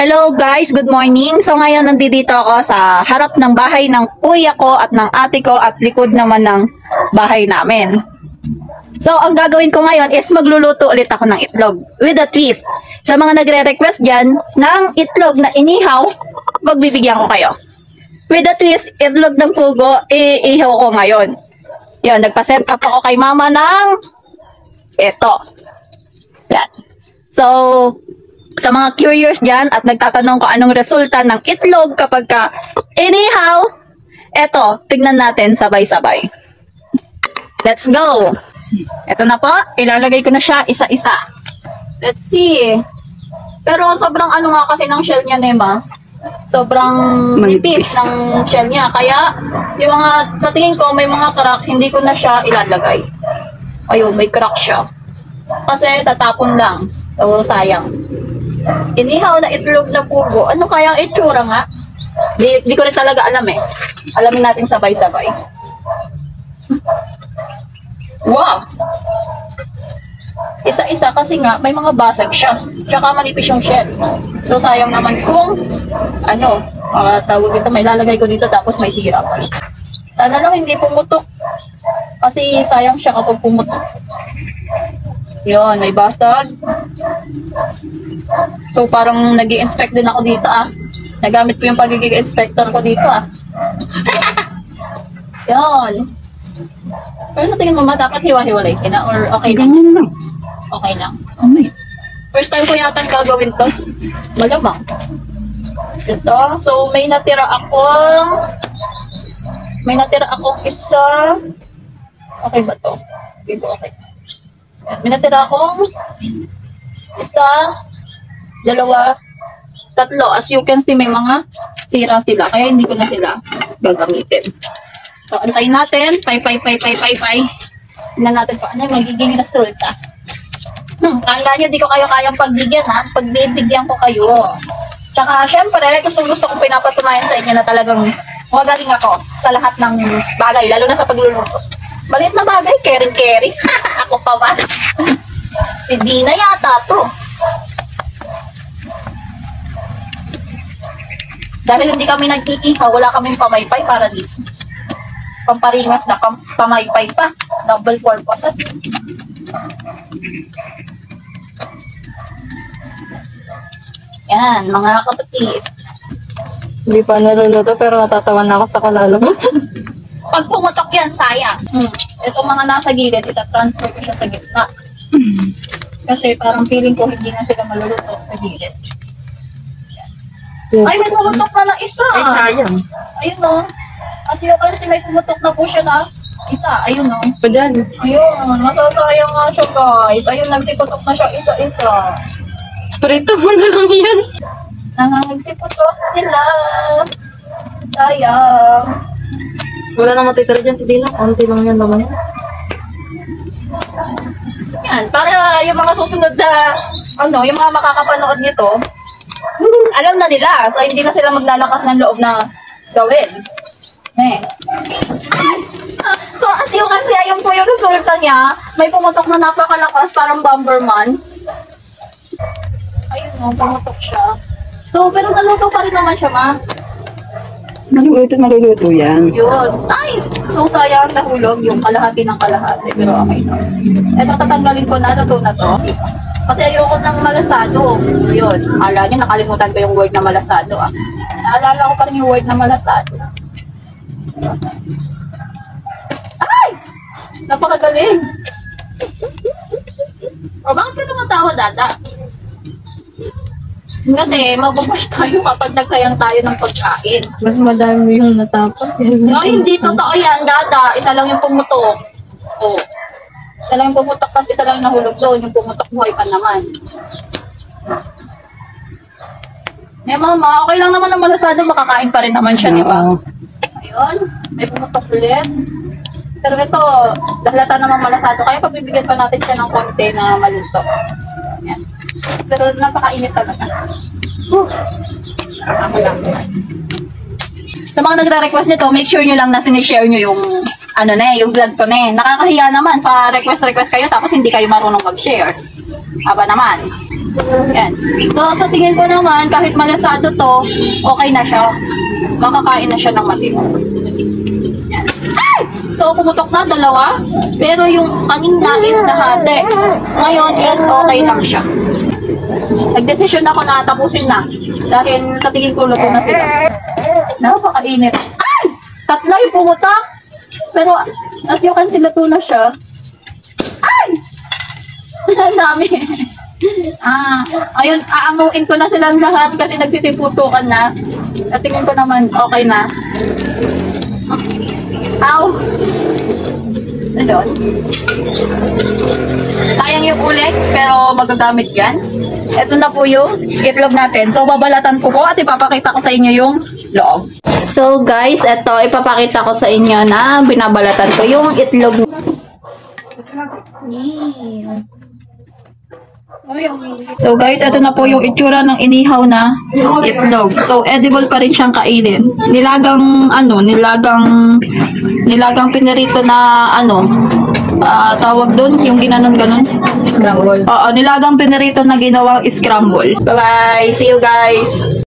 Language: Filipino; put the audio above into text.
Hello guys, good morning. So ngayon nandito ako sa harap ng bahay ng kuya ko at ng ate ko at likod naman ng bahay namin. So ang gagawin ko ngayon is magluluto ulit ako ng itlog with a twist. Sa mga nagre-request dyan ng itlog na inihaw, magbibigyan ko kayo. With a twist, itlog ng pugo, iihaw ko ngayon. Yan, nagpa-set up ako kay mama ng ito. Yan. So, sa mga curious dyan at nagtatanong ko anong resulta ng itlog kapag ka inihaw, eto, tignan natin sabay-sabay. Let's go! Eto na po, ilalagay ko na siya isa-isa. Let's see. Pero sobrang ano nga kasi ng shell niya, Nema. Sobrang nipis ng shell niya. Kaya, yung mga, sa tingin ko, may mga crack, hindi ko na siya ilalagay. Ayun, may crack siya. Kasi tatapon lang. So, sayang. Inihaw na itlog na pugo. Ano kaya ang itsura nga? Di ko rin talaga alam eh. Alamin natin sabay-sabay. Wow! Isa-isa kasi nga, may mga basag siya. Tsaka manipis yung shell. So, sayang naman kung, tawag dito, may lalagay ko dito tapos may sira pa. Sana lang hindi pumutok. Kasi sayang siya kapag pumutok. Yun, may basag. So, parang nag-i-inspect din ako dito Nagamit ko yung pagiging inspector ko dito Yun. Pero sa tingin mo ba, dapat hiwa-hiwalay sila? Or okay lang? Ganyan lang. Okay lang. Okay. First time ko yata gagawin to. Malamang. Ito. So, may natira akong isa. Okay ba to? Hindi ko okay. May natira akong isa, dalawa, tatlo. As you can see, may mga sira sila. Kaya hindi ko na sila gagamitin. So, antayin natin. Pay. Tingnan natin kung ano yung magiging resulta. Kala nyo, di ko kayo kayang pagbigyan Pagbibigyan ko kayo. Tsaka, syempre, gusto kong pinapatunayan sa inyo na talagang magaling ako sa lahat ng bagay, lalo na sa pagluluto. Maliit na bagay, caring. Ako pa ba? Hindi na yata to. Dahil hindi kami nagkikihaw, wala kaming pamaypay para dito. Pamparingas na pamaypay pa. Double purpose. Yan, mga kapatid. Hindi pa naluluto pero natatawa na ako sa kalalabas. Pag pumutok yan, sayang. Itong mga nasa gilid, itatransfer ko siya sa gitna. Kasi parang feeling ko hindi na sila maluluto sa gilid. Ay, may pumutok na isa. Ay, sayang. Ayun o. At yun kasi may pumutok na po siya na isa. Ayun o. Pa dyan. Ayun, masasayang nga siya guys. Ayun, nagsiputok na siya isa-isa. Prito mo na lang yan. Nagsiputok sila. Sayang. Wala na matitira dyan si Dina. Konti lang yan naman. Yan, para yung mga susunod na, yung mga makakapanood nito, alam na nila. So, hindi na sila maglalakas ng loob na gawin. So, as you can see, ayun po yung resulta niya. May pumutok na napakalakas, parang Bomberman. Ayun o, pumutok siya. So, pero naluto pa rin naman siya, ma. Maluluto yan. Yun. Ay! So, sayang nahulog yung kalahati ng kalahati. Pero okay na. Ito, tatanggalin ko na to. Kasi ayoko ng malasado. Yun. Ala nyo, nakalimutan ko yung word na malasado. Naalala ko pa rin yung word na malasado. Ay! Napakagaling. O, bakit ka tumatawa, Dada? Kasi mabubush tayo kapag nagsayang tayo ng pagkain. Mas madami yung natapos. No, hindi totoo yan, Dada. Isa lang yung pumutok. Oh. Isa lang yung pumutok kasi isa lang nahulog doon. Yung pumutok buhay pa naman. Mama, okay lang naman ang malasado. Makakain pa rin naman siya, di ba? Ayun, may pumutok ulit. Pero ito, dahlata naman malasado. Kaya pagbibigyan pa natin siya ng konti na maluto. Yan. Pero napakainit talaga. Ako lang. Sa mga nagre-request nito, make sure nyo lang na sinishare nyo yung yung vlog ko Nakakahiya naman pa request kayo tapos hindi kayo marunong mag-share. Aba naman. Yan. So, sa tingin ko naman, kahit malasado to, okay na siya. Makakain na siya ng matino. Yan. Ay! So, pumutok na, dalawa. Pero yung kanina is nahati. Ngayon is okay lang siya. Nagdesisyon ako na tapusin na. Dahil sa tingin ko luto na sila. Napakainit. Ay! Tatlo yung pumutok. Pero, as you can see, luto na siya. Ay! Ang dami. Ayun, aanguin ko na silang lahat kasi nagsisiputukan na. At tingin ko naman, okay na. Ow! Ayun. Sayang yung ulit, pero magagamit yan. Ito na po yung itlog natin. So, babalatan ko po at ipapakita ko sa inyo yung loob. So, guys, ito, ipapakita ko sa inyo na binabalatan ko yung itlog. So guys, ito na po yung itsura ng inihaw na itlog. So edible pa rin siyang kainin. Nilagang pinirito na tawag doon, yung ginanon-ganon. Scramble. Oo, nilagang pinirito na ginawang scramble. Bye-bye! See you guys!